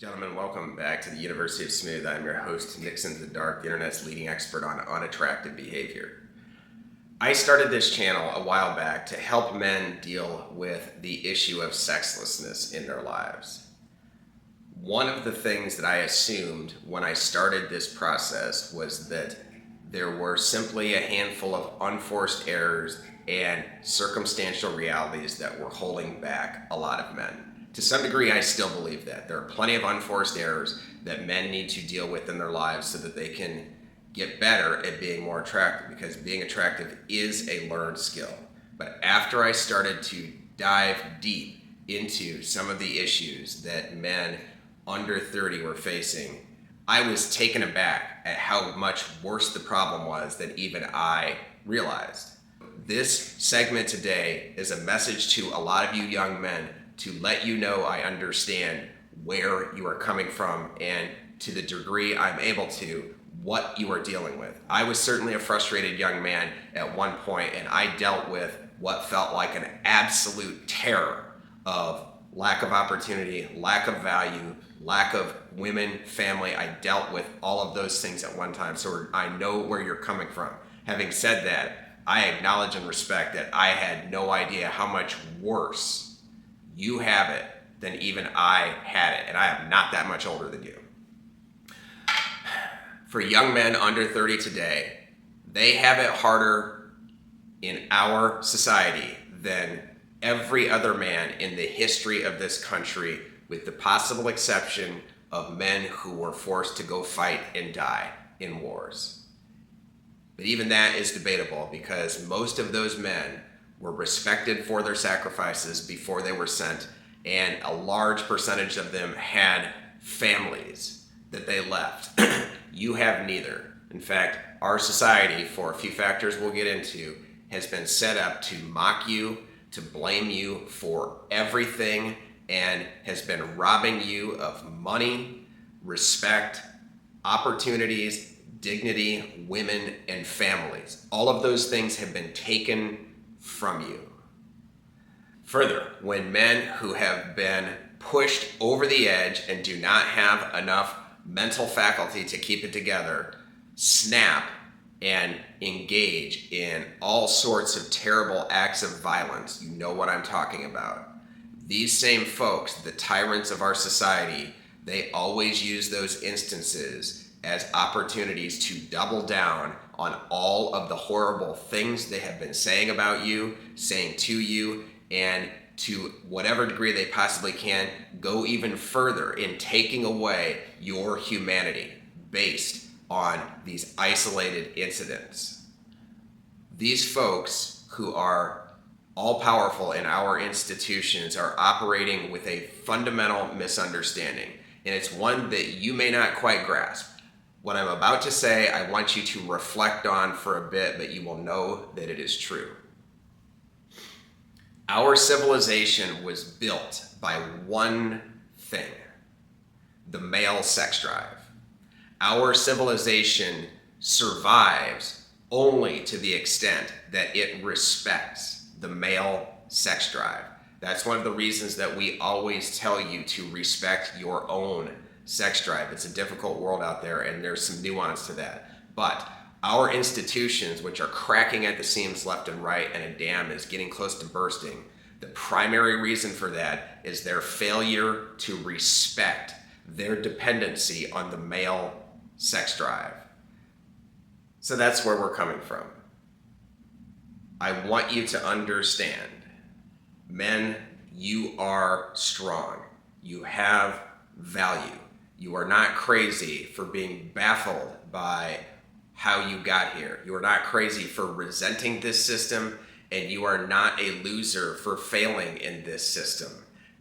Gentlemen, welcome back to the University of Smooth. I'm your host, Nixon the Dark, the internet's leading expert on unattractive behavior. I started this channel a while back to help men deal with the issue of sexlessness in their lives. One of the things that I assumed when I started this process was that there were simply a handful of unforced errors and circumstantial realities that were holding back a lot of men. To some degree, I still believe that. There are plenty of unforced errors that men need to deal with in their lives so that they can get better at being more attractive, because being attractive is a learned skill. But after I started to dive deep into some of the issues that men under 30 were facing, I was taken aback at how much worse the problem was than even I realized. This segment today is a message to a lot of you young men to let you know I understand where you are coming from, and to the degree I'm able to, what you are dealing with. I was certainly a frustrated young man at one point, and I dealt with what felt like an absolute terror of lack of opportunity, lack of value, lack of women, family. I dealt with all of those things at one time, so I know where you're coming from. Having said that, I acknowledge and respect that I had no idea how much worse you have it than even I had it, and I am not that much older than you. For young men under 30 today, they have it harder in our society than every other man in the history of this country, with the possible exception of men who were forced to go fight and die in wars. But even that is debatable, because most of those men were respected for their sacrifices before they were sent, and a large percentage of them had families that they left. You have neither. In fact, our society, for a few factors we'll get into, has been set up to mock you, to blame you for everything, and has been robbing you of money, respect, opportunities, dignity, women, and families. All of those things have been taken from you. Further, when men who have been pushed over the edge and do not have enough mental faculty to keep it together snap and engage in all sorts of terrible acts of violence, you know what I'm talking about. These same folks, the tyrants of our society, they always use those instances as opportunities to double down on all of the horrible things they have been saying about you, saying to you, and to whatever degree they possibly can, go even further in taking away your humanity based on these isolated incidents. These folks who are all-powerful in our institutions are operating with a fundamental misunderstanding, and it's one that you may not quite grasp. What I'm about to say, I want you to reflect on for a bit, but you will know that it is true. Our civilization was built by one thing: the male sex drive. Our civilization survives only to the extent that it respects the male sex drive. That's one of the reasons that we always tell you to respect your own sex drive. It's a difficult world out there, and there's some nuance to that. But our institutions, which are cracking at the seams left and right, and a dam is getting close to bursting, the primary reason for that is their failure to respect their dependency on the male sex drive. So that's where we're coming from. I want you to understand, men, you are strong. You have value. You are not crazy for being baffled by how you got here. You are not crazy for resenting this system, and you are not a loser for failing in this system.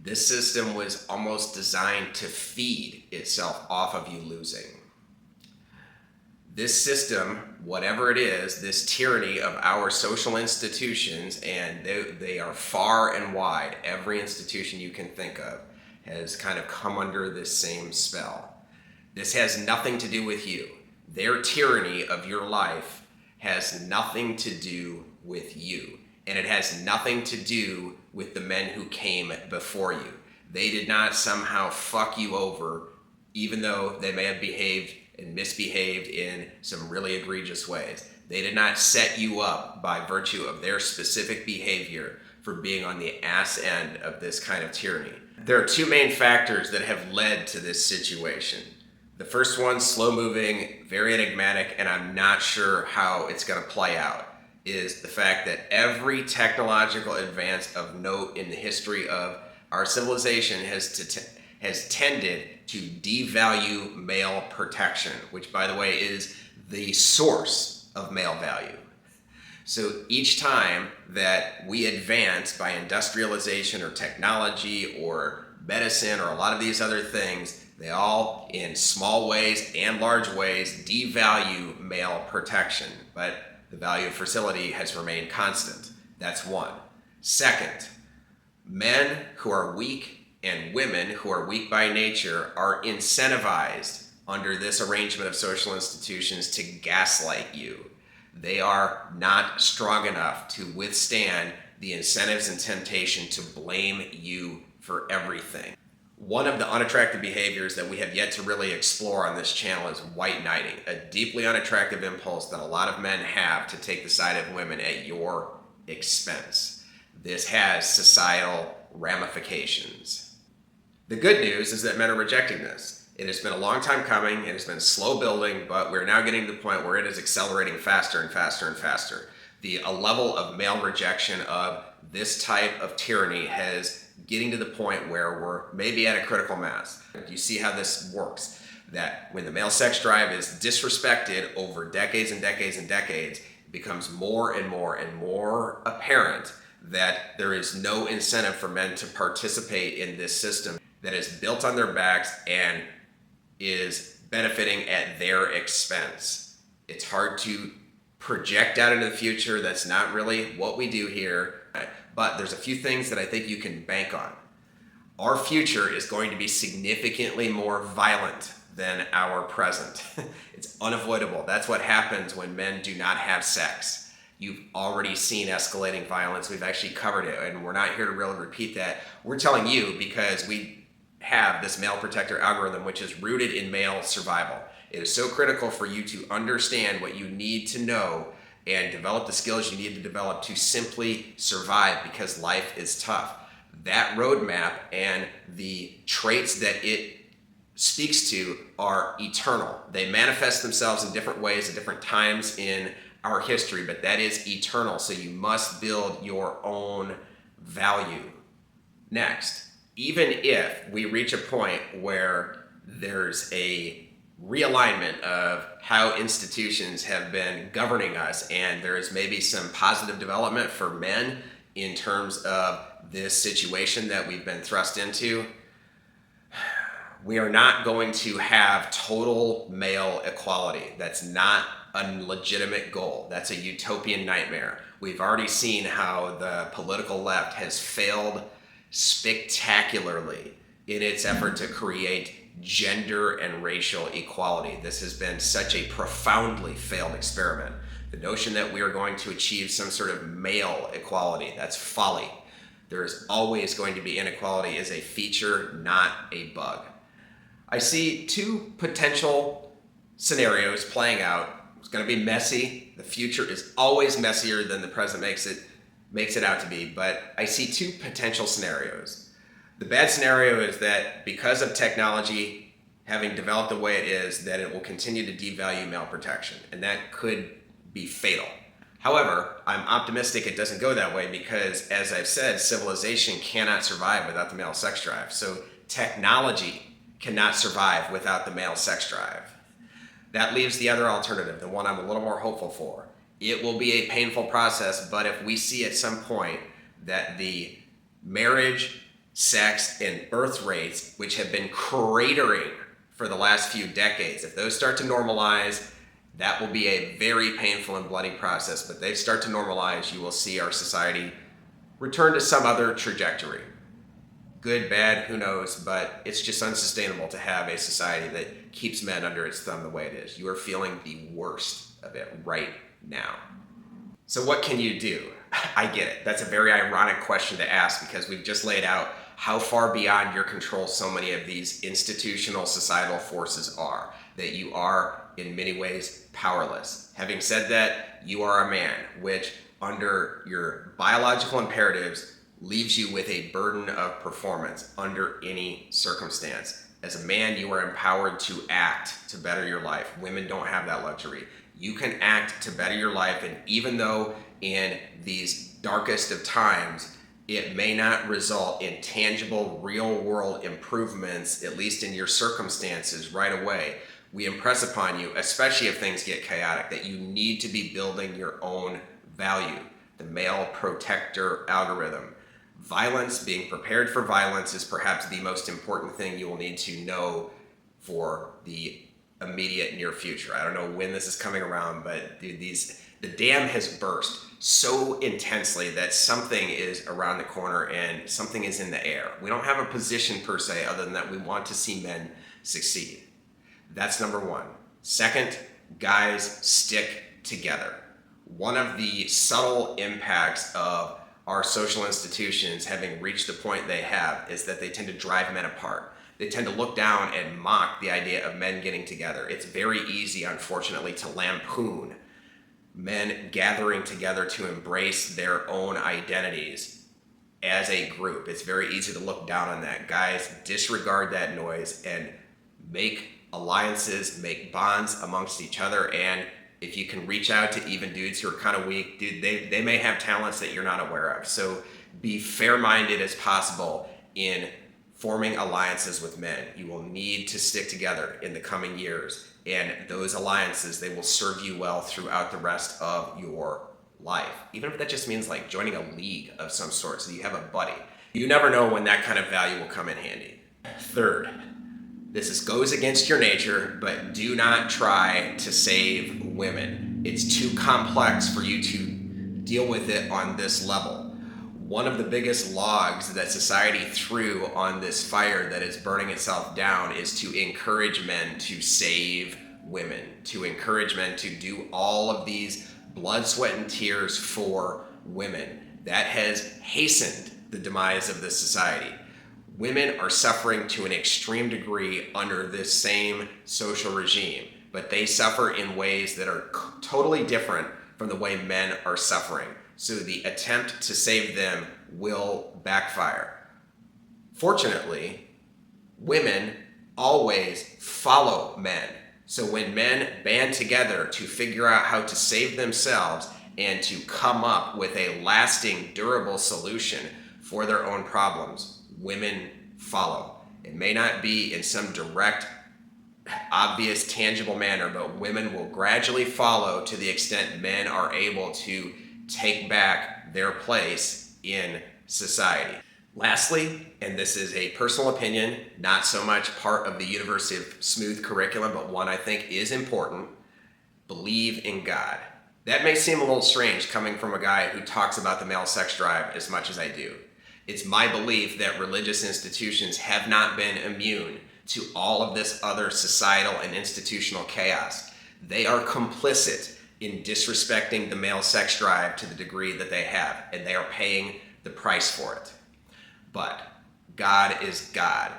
This system was almost designed to feed itself off of you losing. This system, whatever it is, this tyranny of our social institutions, and they are far and wide, every institution you can think of, has kind of come under this same spell. This has nothing to do with you. Their tyranny of your life has nothing to do with you, and it has nothing to do with the men who came before you. They did not somehow fuck you over, even though they may have behaved and misbehaved in some really egregious ways. They did not set you up by virtue of their specific behavior for being on the ass end of this kind of tyranny. There are two main factors that have led to this situation. The first one, slow moving, very enigmatic, and I'm not sure how it's going to play out, is the fact that every technological advance of note in the history of our civilization has tended to devalue male protection, which, by the way, is the source of male value. So each time that we advance by industrialization or technology or medicine or a lot of these other things, they all, in small ways and large ways, devalue male protection. But the value of fertility has remained constant. That's one. Second, men who are weak and women who are weak by nature are incentivized under this arrangement of social institutions to gaslight you. They are not strong enough to withstand the incentives and temptation to blame you for everything. One of the unattractive behaviors that we have yet to really explore on this channel is white knighting, a deeply unattractive impulse that a lot of men have to take the side of women at your expense. This has societal ramifications. The good news is that men are rejecting this. It has been a long time coming, it has been slow building, but we're now getting to the point where it is accelerating faster and faster and faster. A level of male rejection of this type of tyranny has getting to the point where we're maybe at a critical mass. You see how this works, that when the male sex drive is disrespected over decades and decades and decades, it becomes more and more and more apparent that there is no incentive for men to participate in this system that is built on their backs and is benefiting at their expense. It's hard to project out into the future. That's not really what we do here. But there's a few things that I think you can bank on. Our future is going to be significantly more violent than our present. It's unavoidable. That's what happens when men do not have sex. You've already seen escalating violence. We've actually covered it, and we're not here to really repeat that. We're telling you because we have this male protector algorithm, which is rooted in male survival. It is so critical for you to understand what you need to know and develop the skills you need to develop to simply survive, because life is tough. That roadmap and the traits that it speaks to are eternal. They manifest themselves in different ways at different times in our history, but that is eternal. So you must build your own value. Next, even if we reach a point where there's a realignment of how institutions have been governing us, and there is maybe some positive development for men in terms of this situation that we've been thrust into, we are not going to have total male equality. That's not a legitimate goal. That's a utopian nightmare. We've already seen how the political left has failed spectacularly in its effort to create gender and racial equality. This has been such a profoundly failed experiment. The notion that we are going to achieve some sort of male equality, that's folly. There is always going to be inequality as a feature, not a bug. I see two potential scenarios playing out. It's going to be messy. The future is always messier than the present makes it out to be, but I see two potential scenarios. The bad scenario is that because of technology having developed the way it is, that it will continue to devalue male protection, and that could be fatal. However, I'm optimistic it doesn't go that way because, as I've said, civilization cannot survive without the male sex drive. So technology cannot survive without the male sex drive. That leaves the other alternative, the one I'm a little more hopeful for. It will be a painful process, but if we see at some point that the marriage, sex, and birth rates, which have been cratering for the last few decades, if those start to normalize, that will be a very painful and bloody process, but they start to normalize, you will see our society return to some other trajectory. Good, bad, who knows, but it's just unsustainable to have a society that keeps men under its thumb the way it is. You are feeling the worst of it right now. So what can you do? I get it. That's a very ironic question to ask because we've just laid out how far beyond your control so many of these institutional societal forces are, that you are in many ways powerless. Having said that, you are a man, which under your biological imperatives leaves you with a burden of performance under any circumstance. As a man, you are empowered to act to better your life. Women don't have that luxury. You can act to better your life, and even though in these darkest of times, it may not result in tangible, real-world improvements, at least in your circumstances right away, we impress upon you, especially if things get chaotic, that you need to be building your own value, the male protector algorithm. Violence, being prepared for violence, is perhaps the most important thing you will need to know for the immediate near future. I don't know when this is coming around, but dude, the dam has burst so intensely that something is around the corner and something is in the air. We don't have a position per se, other than that we want to see men succeed. That's number one. Second, guys, stick together. One of the subtle impacts of our social institutions having reached the point they have is that they tend to drive men apart. They tend to look down and mock the idea of men getting together. It's very easy, unfortunately, to lampoon men gathering together to embrace their own identities as a group. It's very easy to look down on that. Guys, disregard that noise and make alliances, make bonds amongst each other, and if you can reach out to even dudes who are kind of weak, dude, they may have talents that you're not aware of. So be fair-minded as possible in forming alliances with men. You will need to stick together in the coming years, and those alliances, they will serve you well throughout the rest of your life. Even if that just means like joining a league of some sort so you have a buddy. You never know when that kind of value will come in handy. Third, this goes against your nature, but do not try to save women. It's too complex for you to deal with it on this level. One of the biggest logs that society threw on this fire that is burning itself down is to encourage men to save women, to encourage men to do all of these blood, sweat, and tears for women. That has hastened the demise of this society. Women are suffering to an extreme degree under this same social regime, but they suffer in ways that are totally different from the way men are suffering. So the attempt to save them will backfire. Fortunately, women always follow men. So when men band together to figure out how to save themselves and to come up with a lasting, durable solution for their own problems, women follow. It may not be in some direct, obvious, tangible manner, but women will gradually follow to the extent men are able to take back their place in society. Lastly, and this is a personal opinion, not so much part of the University of Smooth curriculum, but one I think is important, believe in God. That may seem a little strange coming from a guy who talks about the male sex drive as much as I do. It's my belief that religious institutions have not been immune to all of this other societal and institutional chaos. They are complicit in disrespecting the male sex drive to the degree that they have, and they are paying the price for it. But God is God.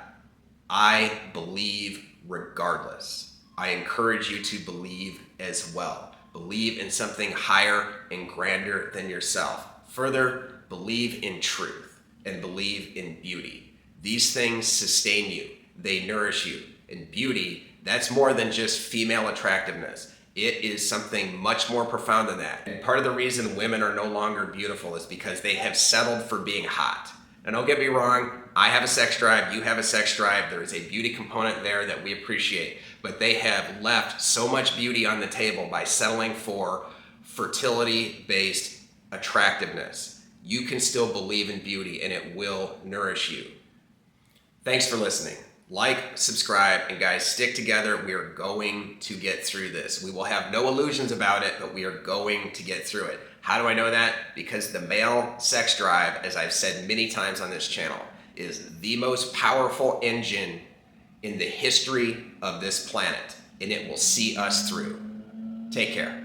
I believe regardless. I encourage you to believe as well. Believe in something higher and grander than yourself. Further, believe in truth and believe in beauty. These things sustain you. They nourish you. And beauty, that's more than just female attractiveness. It is something much more profound than that. And part of the reason women are no longer beautiful is because they have settled for being hot. And don't get me wrong, I have a sex drive, you have a sex drive, there is a beauty component there that we appreciate, but they have left so much beauty on the table by settling for fertility-based attractiveness. You can still believe in beauty and it will nourish you. Thanks for listening. Like, subscribe, and guys, stick together. We are going to get through this. We will have no illusions about it, but we are going to get through it. How do I know that? Because the male sex drive, as I've said many times on this channel, is the most powerful engine in the history of this planet, and it will see us through. Take care.